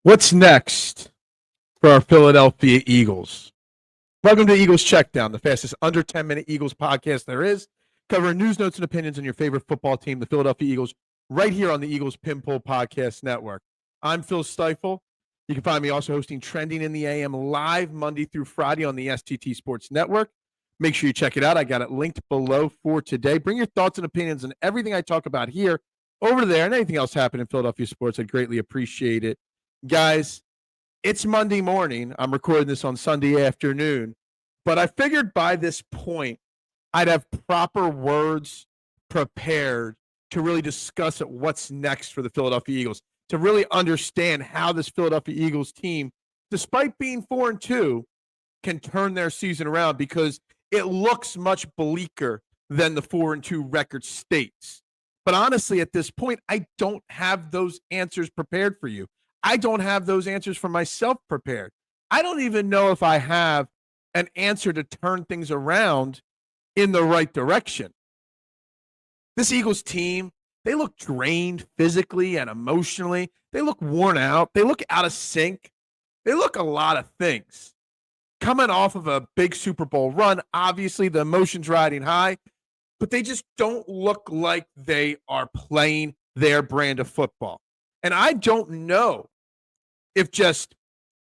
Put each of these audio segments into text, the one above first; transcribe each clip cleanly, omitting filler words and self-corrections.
What's next for our Philadelphia Eagles? Welcome to Eagles Checkdown, the fastest under 10-minute Eagles podcast there is, covering news, notes, and opinions on your favorite football team, the Philadelphia Eagles, right here on the Eagles Pinpool Podcast Network. I'm Phil Stiefel. You can find me also hosting Trending in the AM live Monday through Friday on the STT Sports Network. Make sure you check it out. I got it linked below for today. Bring your thoughts and opinions on everything I talk about here over there and anything else happening in Philadelphia sports. I'd greatly appreciate it. Guys, it's Monday morning. I'm recording this on Sunday afternoon, but I figured by this point I'd have proper words prepared to really discuss what's next for the Philadelphia Eagles, to really understand how this Philadelphia Eagles team, despite being 4-2, can turn their season around, because it looks much bleaker than the 4-2 record states. But honestly, at this point, I don't have those answers prepared for you. I don't have those answers for myself prepared. I don't even know if I have an answer to turn things around in the right direction. This Eagles team, they look drained physically and emotionally. They look worn out. They look out of sync. They look a lot of things. Coming off of a big Super Bowl run, obviously the emotions riding high, but they just don't look like they are playing their brand of football. And I don't know if just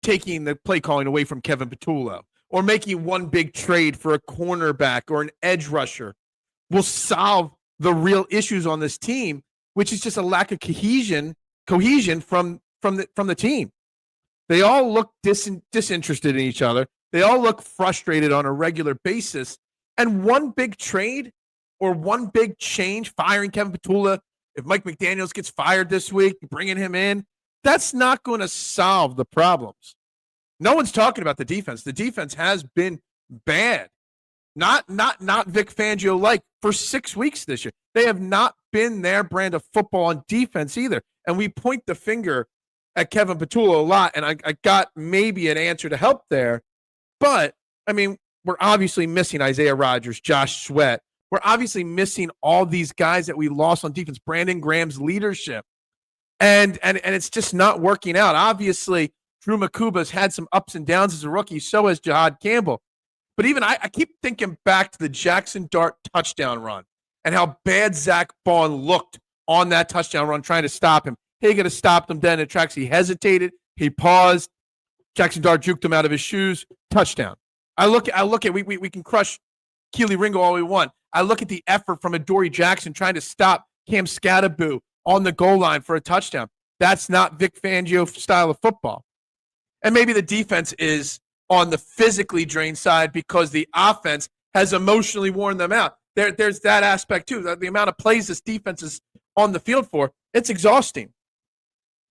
taking the play calling away from Kevin Patullo or making one big trade for a cornerback or an edge rusher will solve the real issues on this team, which is just a lack of cohesion from the team. They all look disinterested in each other. They all look frustrated on a regular basis. And one big trade or one big change, firing Kevin Patullo, if Mike McDaniels gets fired this week, bringing him in, that's not going to solve the problems. No one's talking about the defense. The defense has been bad. Not Vic Fangio-like for 6 weeks this year. They have not been their brand of football on defense either. And we point the finger at Kevin Patullo a lot, and I got maybe an answer to help there. But, I mean, we're obviously missing Isaiah Rodgers, Josh Sweat. We're obviously missing all these guys that we lost on defense, Brandon Graham's leadership. And it's just not working out. Obviously, Drew Makuba's had some ups and downs as a rookie. So has Jihaad Campbell. But even I keep thinking back to the Jackson Dart touchdown run and how bad Zach Bond looked on that touchdown run trying to stop him. He could have stopped him then in tracks. He hesitated. He paused. Jackson Dart juked him out of his shoes. Touchdown. I look at we can crush Keely Ringo all we want. I look at the effort from Adoree Jackson trying to stop Cam Skattebo on the goal line for a touchdown. That's not Vic Fangio style of football. And maybe the defense is on the physically drained side because the offense has emotionally worn them out. There's that aspect too. The amount of plays this defense is on the field for, it's exhausting.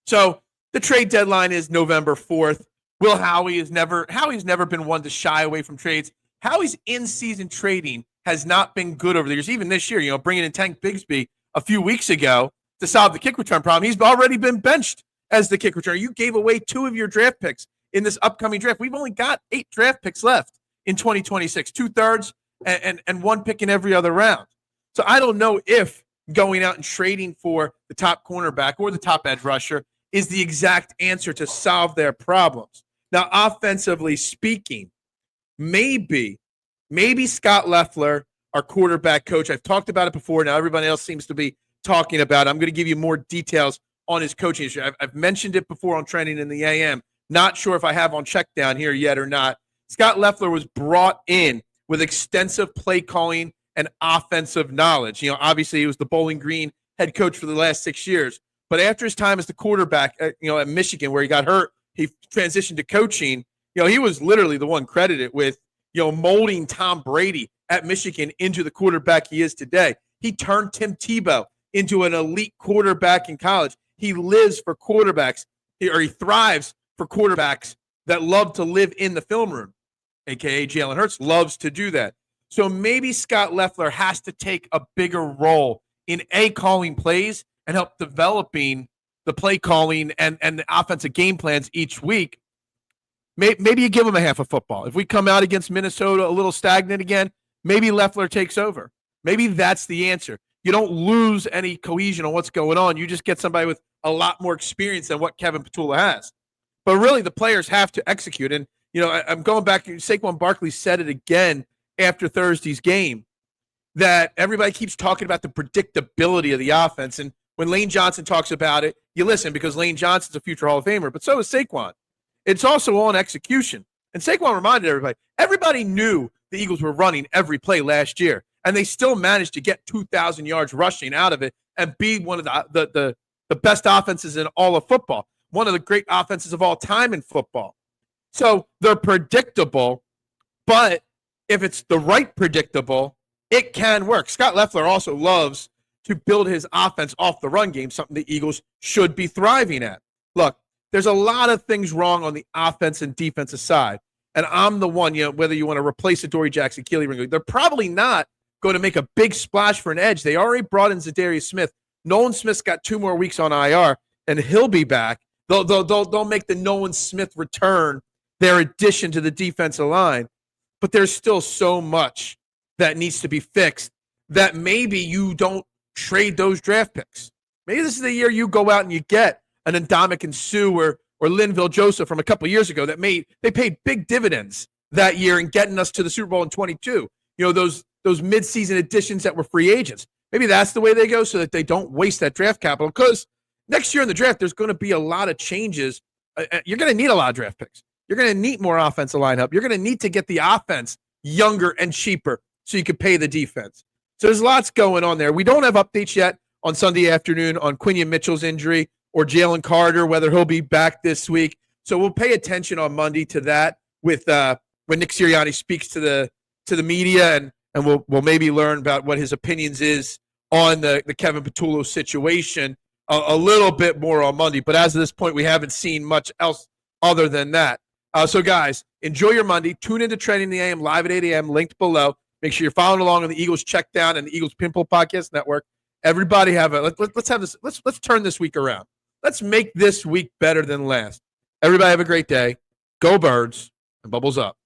So the trade deadline is November 4th. Howie's never been one to shy away from trades. Howie's in-season trading has not been good over the years. Even this year, bringing in Tank Bigsby a few weeks ago to solve the kick return problem. He's already been benched as the kick returner. You gave away 2 of your draft picks in this upcoming draft. We've only got 8 draft picks left in 2026, 2/3 and 1 pick in every other round. So I don't know if going out and trading for the top cornerback or the top edge rusher is the exact answer to solve their problems. Now, offensively speaking, maybe Scott Loeffler, our quarterback coach, I've talked about it before. Now everybody else seems to be talking about it. I'm going to give you more details on his coaching issue. I've mentioned it before on Trending in the AM. Not sure if I have on check down here yet or not. Scott Loeffler was brought in with extensive play calling and offensive knowledge. Obviously he was the Bowling Green head coach for the last 6 years. But after his time as the quarterback, at Michigan, where he got hurt, he transitioned to coaching. He was literally the one credited with, molding Tom Brady at Michigan into the quarterback he is today. He turned Tim Tebow into an elite quarterback in college. He lives for quarterbacks, or he thrives for quarterbacks that love to live in the film room, a.k.a. Jalen Hurts loves to do that. So maybe Scott Loeffler has to take a bigger role in calling plays and help developing the play calling and the offensive game plans each week. Maybe you give him a half of football. If we come out against Minnesota a little stagnant again, maybe Loeffler takes over. Maybe that's the answer. You don't lose any cohesion on what's going on. You just get somebody with a lot more experience than what Kevin Patullo has. But really, the players have to execute. And, I'm going back. Saquon Barkley said it again after Thursday's game, that everybody keeps talking about the predictability of the offense. And when Lane Johnson talks about it, you listen, because Lane Johnson's a future Hall of Famer, but so is Saquon. It's also on execution. And Saquon reminded everybody knew the Eagles were running every play last year, and they still managed to get 2,000 yards rushing out of it and be one of the best offenses in all of football, one of the great offenses of all time in football. So they're predictable, but if it's the right predictable, it can work. Scott Loeffler also loves to build his offense off the run game, something the Eagles should be thriving at. Look, there's a lot of things wrong on the offense and defensive side, and I'm the one, whether you want to replace Adoree Jackson, Keely Ringo, they're probably not going to make a big splash for an edge. They already brought in Zadarius Smith. Nolan Smith's got 2 more weeks on IR, and he'll be back. They'll make the Nolan Smith return their addition to the defensive line, but there's still so much that needs to be fixed that maybe you don't trade those draft picks. Maybe this is the year you go out and you get an Ndamukong Suh or Linville Joseph from a couple years ago that they paid big dividends that year in getting us to the Super Bowl in 22. Those midseason additions that were free agents. Maybe that's the way they go so that they don't waste that draft capital, because next year in the draft, there's going to be a lot of changes. You're going to need a lot of draft picks. You're going to need more offensive line help. You're going to need to get the offense younger and cheaper so you can pay the defense. So there's lots going on there. We don't have updates yet on Sunday afternoon on Quinion Mitchell's injury or Jalen Carter, whether he'll be back this week. So we'll pay attention on Monday to that with when Nick Sirianni speaks to the media, and we'll maybe learn about what his opinions is on the Kevin Patullo situation a little bit more on Monday. But as of this point, we haven't seen much else other than that. So, guys, enjoy your Monday. Tune into Trending the AM live at 8 a.m., linked below. Make sure you're following along on the Eagles Check Down and the Eagles Pinpool Podcast Network. Everybody let's turn this week around. Let's make this week better than last. Everybody have a great day. Go Birds, and bubbles up.